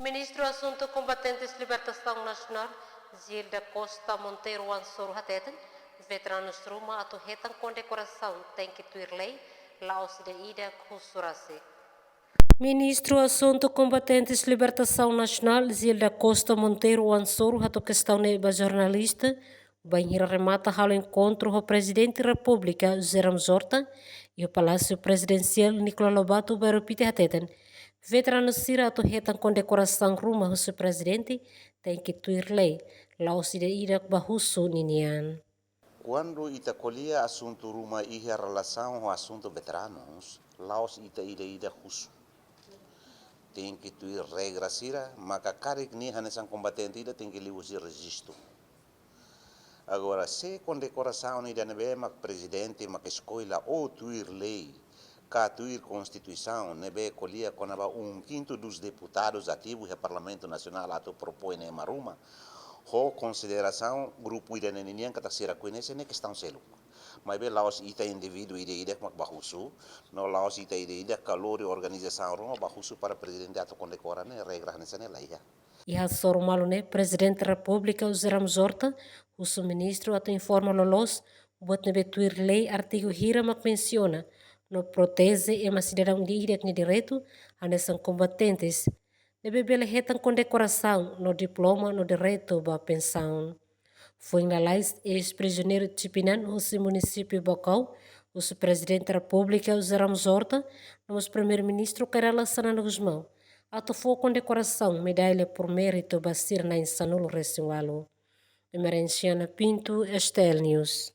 Ministro Assunto Combatentes Libertação Nacional, Zilda Costa Monteiro Ansoro Hateten, veteranos Ruma atu retan condecoração tem que tuir lei, Laos de Ida Kusurasi. Ministro Assunto Combatentes Libertação Nacional, Zilda Costa Monteiro Ansoro, a questão neba jornalista, bem remata ao encontro com o Presidente da República, José Ramos Horta, e o Palácio Presidencial Nicolau Lobato Barupite Hateten. Veteranos Sira atu retan condecoração Ruma o Presidente tem que tuir lei, Laos de Ida Bahusu Ninian. Quando ita colhia assunto Ruma e a relação com assunto veteranos, Laos ida husu. Tem que ter regra sira, mas a cara que nem a combatente ida tem que lhe usar registro. Agora, se condecoração ida nebe mak presidente mak escolha ou tuir lei, cá tuir constituição, nebe colhia com quinto dos deputados ativos do Parlamento Nacional ato propõe ne maruma, ho consideração grupo ida nenien kata sira conhece ne questão selo. Mas bem Laos ita indivíduo ida mak bahusu, no Laos ida calor e organização roma bahusu para presidente ato condecora ne regra nessa ne laia. E a sormalo ne presidente da República José Ramos Horta, o ministro ato informa lolos, bot nebe tuir lei artigo hira mak menciona, no protege e mas cidadão de ida ne direito a nessan combatentes. Nebe bele retan condecoração no diploma no direito ba pensão. Foi na lais ex-prisioneiro de Chipinan, o município Bocau, o presidente da República, José Ramos Horta, o primeiro-ministro Carela Sanana Guzmão. Atofou condecoração, medalha por mérito, bastir na insanulo residualo. Emerenciana Pinto, Estel News.